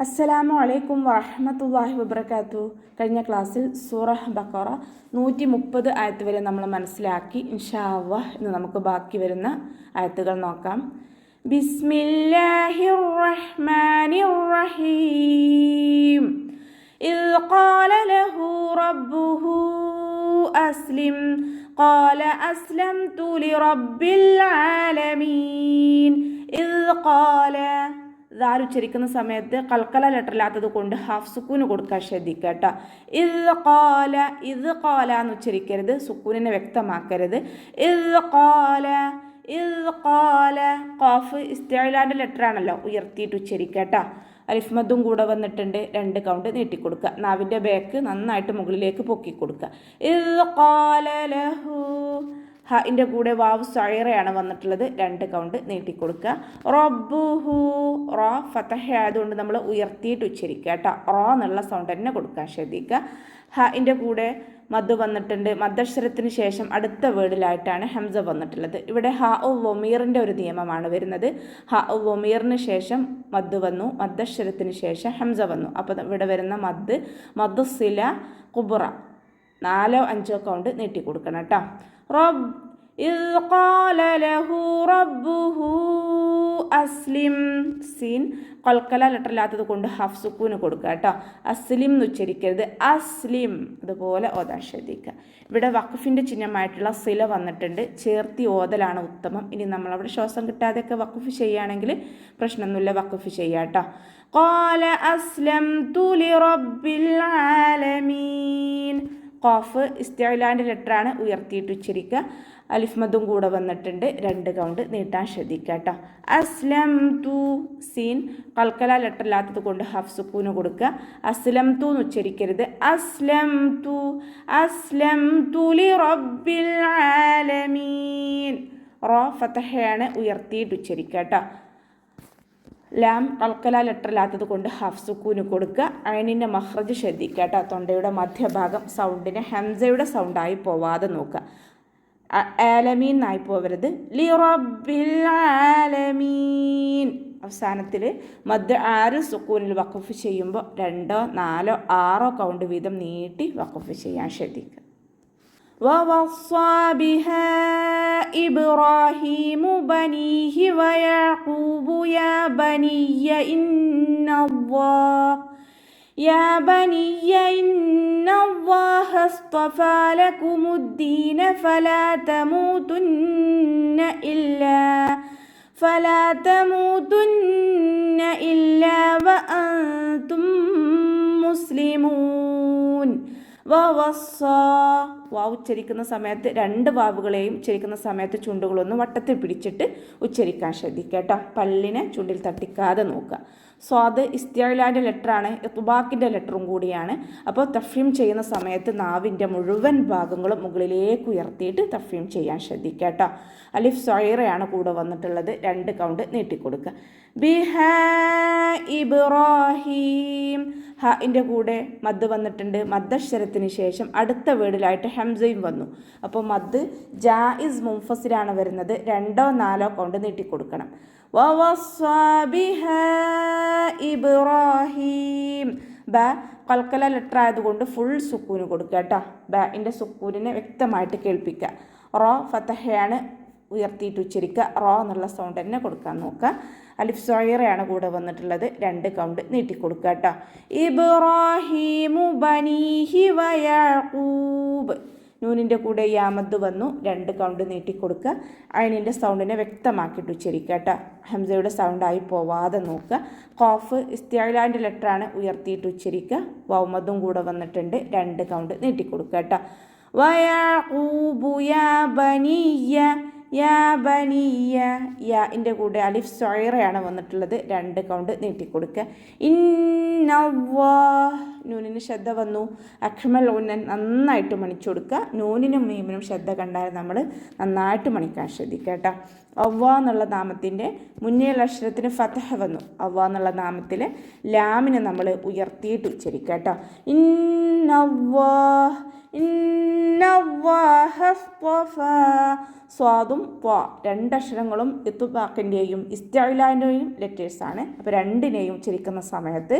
അസ്സലാമു അലൈക്കും വറഹ്മത്തുള്ളാഹി വബറകാതുഹു. കഴിഞ്ഞ ക്ലാസ്സിൽ സൂറ ബഖറ 130 ആയത്ത് വരെ നമ്മൾ മനസ്സിലാക്കി. ഇൻഷാ അല്ലാഹ് ഇന്ന് നമുക്ക് ബാക്കി വരുന്ന ആയത്തുകൾ നോക്കാം. ബിസ്മില്ലാഹിർ റഹ്മാനിർ റഹീം. ഇദ് ഖാല ലഹു റബ്ബുഹു അസ്ലിം ഖാല അസ്ലംതു ലിറബ്ബിൽ ആലമീൻ. ഇദ് ഖാല ദാൽ ഉച്ചരിക്കുന്ന സമയത്ത് കൽക്കല ലെറ്ററില്ലാത്തത് കൊണ്ട് ഹാഫ് സുക്കൂന് കൊടുക്കാൻ ശ്രദ്ധിക്കുക കേട്ടോ. ഇത് കാല എന്ന് ഉച്ചരിക്കരുത്, സുക്കൂനിനെ വ്യക്തമാക്കരുത്. ഇത് കാല ഖാഫ് ഇസ്തിഅലാന്റെ ലെറ്ററാണല്ലോ, ഉയർത്തിയിട്ട് ഉച്ചരിക്കുക കേട്ടോ. അലിഫ് മദ്ദും കൂടെ വന്നിട്ടുണ്ട്, 2 കൗണ്ട് നീട്ടിക്കൊടുക്കുക. നാവിൻ്റെ ബാക്ക് നന്നായിട്ട് മുകളിലേക്ക് പൊക്കി കൊടുക്കുക. ഇത് ഖാല ലഹു, ഹിൻ്റെ കൂടെ വാവ് സൈറയാണ് വന്നിട്ടുള്ളത്, 2 കൗണ്ട് നീട്ടിക്കൊടുക്കുക. റബ്ബുഹു, റോ ഫതഹ ആയതുകൊണ്ട് നമ്മൾ ഉയർത്തിയിട്ട് ഉച്ചരിക്കുക കേട്ടോ. റോ എന്നുള്ള സൗണ്ട് തന്നെ കൊടുക്കാൻ ശ്രദ്ധിക്കുക. ഹിൻ്റെ കൂടെ മദ് വന്നിട്ടുണ്ട്. മദ്ദക്ഷരത്തിന് ശേഷം അടുത്ത വേർഡിലായിട്ടാണ് ഹംസ വന്നിട്ടുള്ളത്. ഇവിടെ ഹ ഉ വമീറിൻ്റെ ഒരു നിയമമാണ് വരുന്നത്. ഹ ഉ വമീറിന് ശേഷം മദ് വന്നു, മദ്ദക്ഷരത്തിന് ശേഷം ഹംസ വന്നു. അപ്പോൾ ഇവിടെ വരുന്ന മദ് സില കുബ്ര 4 5 കൗണ്ട് നീട്ടിക്കൊടുക്കണം കേട്ടോ. റബ്ബ് ഇദ് ഖാല ലഹു റബ്ബുഹു അസ്ലിം, സീൻ കൽക്കല ലെറ്ററില്ലാത്തത് കൊണ്ട് ഹാഫ് സുക്കൂന് കൊടുക്കുക കേട്ടോ. അസ്ലിം എന്ന് ഉച്ചരിക്കരുത്, അസ്ലിം അതുപോലെ ഓതാൻ ശ്രദ്ധിക്കുക. ഇവിടെ വഖഫിൻ്റെ ചിഹ്നമായിട്ടുള്ള സില വന്നിട്ടുണ്ട്, ചേർത്തി ഓതലാണ് ഉത്തമം. ഇനി നമ്മളവിടെ ശ്വാസം കിട്ടാതെയൊക്കെ വഖഫ് ചെയ്യുകയാണെങ്കിൽ പ്രശ്നമൊന്നുമില്ല, വഖഫ് ചെയ്യാം കേട്ടോ. ഖാല അസ്ലംതു ലിറബ്ബിൽ ആലമീൻ. ഖാഫ് ഇസ്തിഅലാന്റെ ലെറ്ററാണ്, ഉയർത്തിയിട്ട് ഉച്ചരിക്കുക. അലിഫ് മദ്ദും കൂടെ വന്നിട്ടുണ്ട്, 2 കൗണ്ട് നീട്ടാൻ ശ്രദ്ധിക്കുക കേട്ടോ. അസ്ലംതു, സീൻ കൽക്കല ലെറ്ററില്ലാത്തത് കൊണ്ട് ഹാഫ് സുക്കൂന് കൊടുക്കുക. അസ്ലംതു എന്ന് ഉച്ചരിക്കരുത്, അസ്ലംതു ലിറബ്ബിൽ ആലമീൻ. റോ ഫതഹയാണ്, ഉയർത്തിയിട്ട് ഉച്ചരിക്കുക കേട്ടോ. ലാം കൽക്കല ലെറ്ററില്ലാത്തത് കൊണ്ട് ഹാഫ് സുക്കൂന് കൊടുക്കുക. ഐനിൻ്റെ മഖ്റജ് ശ്രദ്ധിക്കുക കേട്ടോ. തൊണ്ടയുടെ മധ്യഭാഗം സൗണ്ടിനെ ഹംസയുടെ സൗണ്ടായി പോവാതെ നോക്കുക. ആലമീൻ എന്നായി പോവരുത്. ലിറബ്ബിൽ ആലമീൻ. അവസാനത്തിൽ മദ് 6 സുക്കൂനിൽ വഖഫ് ചെയ്യുമ്പോൾ 2 4 6 കൗണ്ട് വീതം നീട്ടി വഖഫ് ചെയ്യാൻ ശ്രദ്ധിക്കുക. ووصى بها إبراهيم بنيه ويعقوب يا بني إن الله اصطفى لكم الدين فلا تموتن إلا وأنتم مسلمون. വാവ് ഉച്ചരിക്കുന്ന സമയത്ത് 2 വാവുകളെയും ഉച്ചരിക്കുന്ന സമയത്ത് ചുണ്ടുകളൊന്ന് വട്ടത്തിൽ പിടിച്ചിട്ട് ഉച്ചരിക്കാൻ ശ്രദ്ധിക്കുക കേട്ടോ. പല്ലിനെ ചുണ്ടിൽ തട്ടിക്കാതെ നോക്കുക. സ്വാദ് ഇസ്തിഅലാന്റെ ലെറ്ററാണ്, ഇത്ബാക്കിൻ്റെ ലെറ്ററും കൂടിയാണ്. അപ്പോൾ തഫ്ഹീം ചെയ്യുന്ന സമയത്ത് നാവിൻ്റെ മുഴുവൻ ഭാഗങ്ങളും മുകളിലേക്ക് ഉയർത്തിയിട്ട് തഫ്ഹീം ചെയ്യാൻ ശ്രദ്ധിക്കുക കേട്ടോ. അലിഫ് സൈറയാണ് കൂടെ വന്നിട്ടുള്ളത്, 2 കൗണ്ട് നീട്ടിക്കൊടുക്കുക. ബിഹാ ഇബ്രാഹിം, ഹിൻ്റെ കൂടെ മദ് വന്നിട്ടുണ്ട്. മദ്ദക്ഷരത്തിന് ശേഷം അടുത്ത വേർഡിലായിട്ട് ഹംസയും വന്നു. അപ്പോൾ മദ് ജായിസ് മുൻഫസിലാണ് വരുന്നത്, 2 4 കൗണ്ട് നീട്ടിക്കൊടുക്കണം. വവസ്സാ ബിഹാ ഇബ്രാഹിം. ബ കൽക്കല ലെറ്റർ ആയതുകൊണ്ട് ഫുൾ സുക്കൂന് കൊടുക്കുക കേട്ടോ. ബിൻ്റെ സുക്കൂനിനെ വ്യക്തമായിട്ട് കേൾപ്പിക്കുക. റോ ഫതഹയാണ്, ഉയർത്തിയിട്ട് ഉച്ചരിക്കുക. റോ എന്നുള്ള സൗണ്ട് തന്നെ കൊടുക്കാൻ നോക്കുക. അലിഫ് സൈറയാണ് കൂടെ വന്നിട്ടുള്ളത്, 2 കൗണ്ട് നീട്ടിക്കൊടുക്കുക കേട്ടോ. ഇബ്രാഹീമു ബനീഹി വയഅഖൂബ്. നൂനിൻ്റെ കൂടെ യാമദ് വന്നു, 2 കൗണ്ട് നീട്ടിക്കൊടുക്കുക. ഐനിൻ്റെ സൗണ്ടിനെ വ്യക്തമാക്കിയിട്ട് ഉച്ചരിക്കുക കേട്ടോ. ഹംസയുടെ സൗണ്ടായി പോവാതെ നോക്കുക. ഖാഫ് ഇസ്തിഅലാന്റെ ലെറ്ററാണ്, ഉയർത്തിയിട്ട് ഉച്ചരിക്കുക. വൗമദും കൂടെ വന്നിട്ടുണ്ട്, 2 കൗണ്ട് നീട്ടിക്കൊടുക്കുക കേട്ടോ. വയഅഖൂബു യാ ബനിയ. യാൻ്റെ കൂടെ അലിഫ് സൈറയാണ് വന്നിട്ടുള്ളത്, 2 കൗണ്ട് നീട്ടിക്കൊടുക്കുക. ഇന്നല്ലാഹ്, നൂനിന് ശ്രദ്ധ വന്നു. അഖ്മൽ ഉന്നൻ നന്നായിട്ട് മണിച്ചു കൊടുക്കുക. നൂനിനും മീമിനും ശ്രദ്ധ കണ്ടാൽ നമ്മൾ നന്നായിട്ട് മണിക്കാൻ ശ്രദ്ധിക്കുക കേട്ടോ. അവ്വ എന്നുള്ള നാമത്തിൻ്റെ മുന്നേയുള്ള അക്ഷരത്തിന് ഫതഹ വന്നു. അവ്വ എന്നുള്ള നാമത്തിൽ ലാമിനെ നമ്മൾ ഉയർത്തിയിട്ട് ഉച്ചരിക്കുക കേട്ടോ. സ്വാദും ത്വാ രണ്ടക്ഷരങ്ങളും ഇത്തുബാക്കിൻ്റെയും ഇസ്തിഅലാൻ്റെയും ലെറ്റേഴ്സാണ്. അപ്പോൾ രണ്ടിനെയും ഉച്ചരിക്കുന്ന സമയത്ത്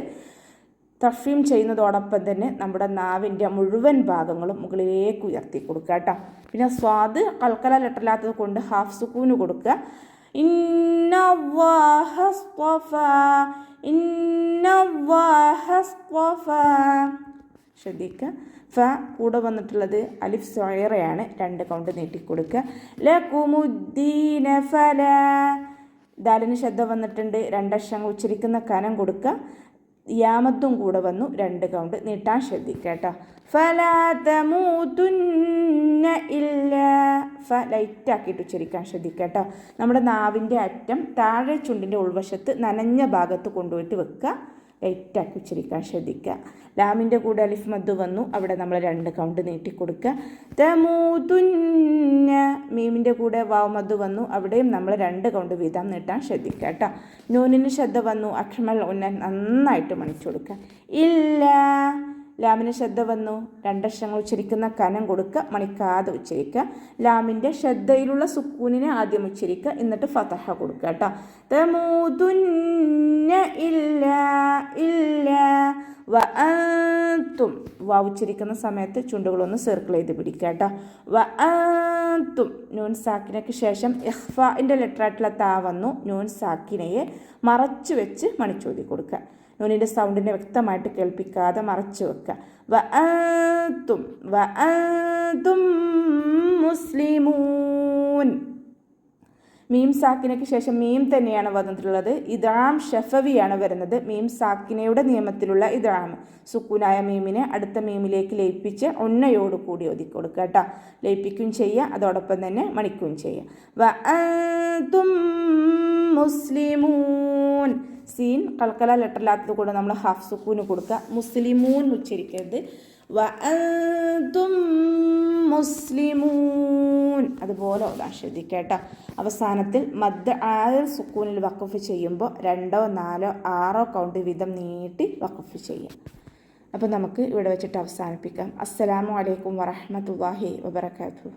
തഫീം ചെയ്യുന്നതോടൊപ്പം തന്നെ നമ്മുടെ നാവിൻ്റെ മുഴുവൻ ഭാഗങ്ങളും മുകളിലേക്ക് ഉയർത്തി കൊടുക്കുക കേട്ടോ. പിന്നെ സ്വാദ് കൽക്കല ലെറ്ററില്ലാത്തത് കൊണ്ട് ഹാഫ് സുക്കൂന് കൊടുക്കുക. ശ്രദ്ധിക്കുക. ഫ കൂടെ വന്നിട്ടുള്ളത് അലിഫ് സൊയറയാണ്. 2 കൗണ്ട് നീട്ടിക്കൊടുക്കുക. ലകുമുദ്ദീന ഫല ദാലിന് ശബ്ദ വന്നിട്ടുണ്ട്. 2 അക്ഷരങ്ങൾ ഉച്ചരിക്കുന്ന കനം കൊടുക്കുക. യാമത്തും കൂടെ വന്നു. 2 കൗണ്ട് നീട്ടാൻ ശ്രദ്ധിക്കുക കേട്ടോ. ഫലാ തമൂതുന്ന ഇല്ലാ ഫ ലൈറ്റാക്കിയിട്ട് ഉച്ചരിക്കാൻ ശ്രദ്ധിക്കുക കേട്ടോ. നമ്മുടെ നാവിൻ്റെ അറ്റം താഴെ ചുണ്ടിൻ്റെ ഉൾവശത്ത് നനഞ്ഞ ഭാഗത്ത് കൊണ്ടുപോയിട്ട് വെക്കുക. ലൈറ്റാക്കി ഉച്ചരിക്കാൻ ശ്രദ്ധിക്കുക. ലാമിൻ്റെ കൂടെ അലിഫ് മദ് വന്നു. അവിടെ നമ്മൾ 2 കൗണ്ട് നീട്ടിക്കൊടുക്കുക. തമൂതുന്ന മീമിൻ്റെ കൂടെ വാവ് മദ് വന്നു. അവിടെയും നമ്മൾ 2 കൗണ്ട് വീതം നീട്ടാൻ ശ്രദ്ധിക്കുക കേട്ടോ. നൂനിന് ശ്രദ്ധ വന്നു. അക്ഷമൽ ഉന്ന നന്നായിട്ട് മണിച്ചു കൊടുക്കുക. ഇല്ല ലാമിന് ശ്രദ്ധ വന്നു. 2 അക്ഷരങ്ങൾ ഉച്ചരിക്കുന്ന കനം കൊടുക്കുക. മണിക്കാതെ ഉച്ചരിക്കുക. ലാമിൻ്റെ ശ്രദ്ധയിലുള്ള സുക്കൂനിനെ ആദ്യം ഉച്ചരിക്കുക. എന്നിട്ട് ഫതഹ കൊടുക്കുക കേട്ടോ. തമൂതുന്ന ഇല്ല ഇല്ല വ അൻതും വാ ഉച്ചരിക്കുന്ന സമയത്ത് ചുണ്ടുകളൊന്ന് സർക്കിൾ ചെയ്ത് പിടിക്കുക കേട്ടോ. വ അൻതും നൂൻ സാക്കിനയ്ക്ക് ശേഷം ഇഖ്ഫാഇൻ്റെ ലെറ്ററായിട്ടുള്ള താ വന്നു. നൂൻ സാക്കിനയെ മറച്ചു വെച്ച് മണിച്ചോതി കൊടുക്കുക. നൂനിൻ്റെ സൗണ്ടിനെ വ്യക്തമായിട്ട് കേൾപ്പിക്കാതെ മറച്ചു വെക്കുക. വ അൻതും മുസ്ലിമൂൻ മീം സാക്കിനയ്ക്ക് ശേഷം മീം തന്നെയാണ് വന്നിട്ടുള്ളത്. ഇദ്ഗാം ഷഫവിയാണ് വരുന്നത്. മീം സാക്കിനയുടെ നിയമത്തിലുള്ള ഇദ്ഗാം സുക്കൂനായ മീമിനെ അടുത്ത മീമിലേക്ക് ലയിപ്പിച്ച് ഒന്നയോട് കൂടി ഒതുക്കി കൊടുക്കുക കേട്ടോ. ലയിപ്പിക്കുകയും ചെയ്യുക, അതോടൊപ്പം തന്നെ മണിക്കുകയും ചെയ്യുക. വ അൻതും മുസ്ലിമൂൻ സീൻ കൽക്കല ലെറ്ററില്ലാത്തത് കൊണ്ട് നമ്മൾ ഹാഫ് സുക്കൂന് കൊടുക്കുക. മുസ്ലിമൂൻ ഉച്ചരിക്കരുത്. വ അൻതും മുസ്ലിമൂൻ അതുപോലെ ഓതാൻ ശ്രദ്ധിക്കുക കേട്ടോ. അവസാനത്തിൽ മദ് ആയ സുക്കൂനിൽ വഖഫ് ചെയ്യുമ്പോൾ 2, 4, 6 കൗണ്ട് വീതം നീട്ടി വഖഫ് ചെയ്യാം. അപ്പോൾ നമുക്ക് ഇവിടെ വെച്ചിട്ട് അവസാനിപ്പിക്കാം. അസ്സലാമു അലൈക്കും വറഹ്മത്തുള്ളാഹി വബറകാതുഹു.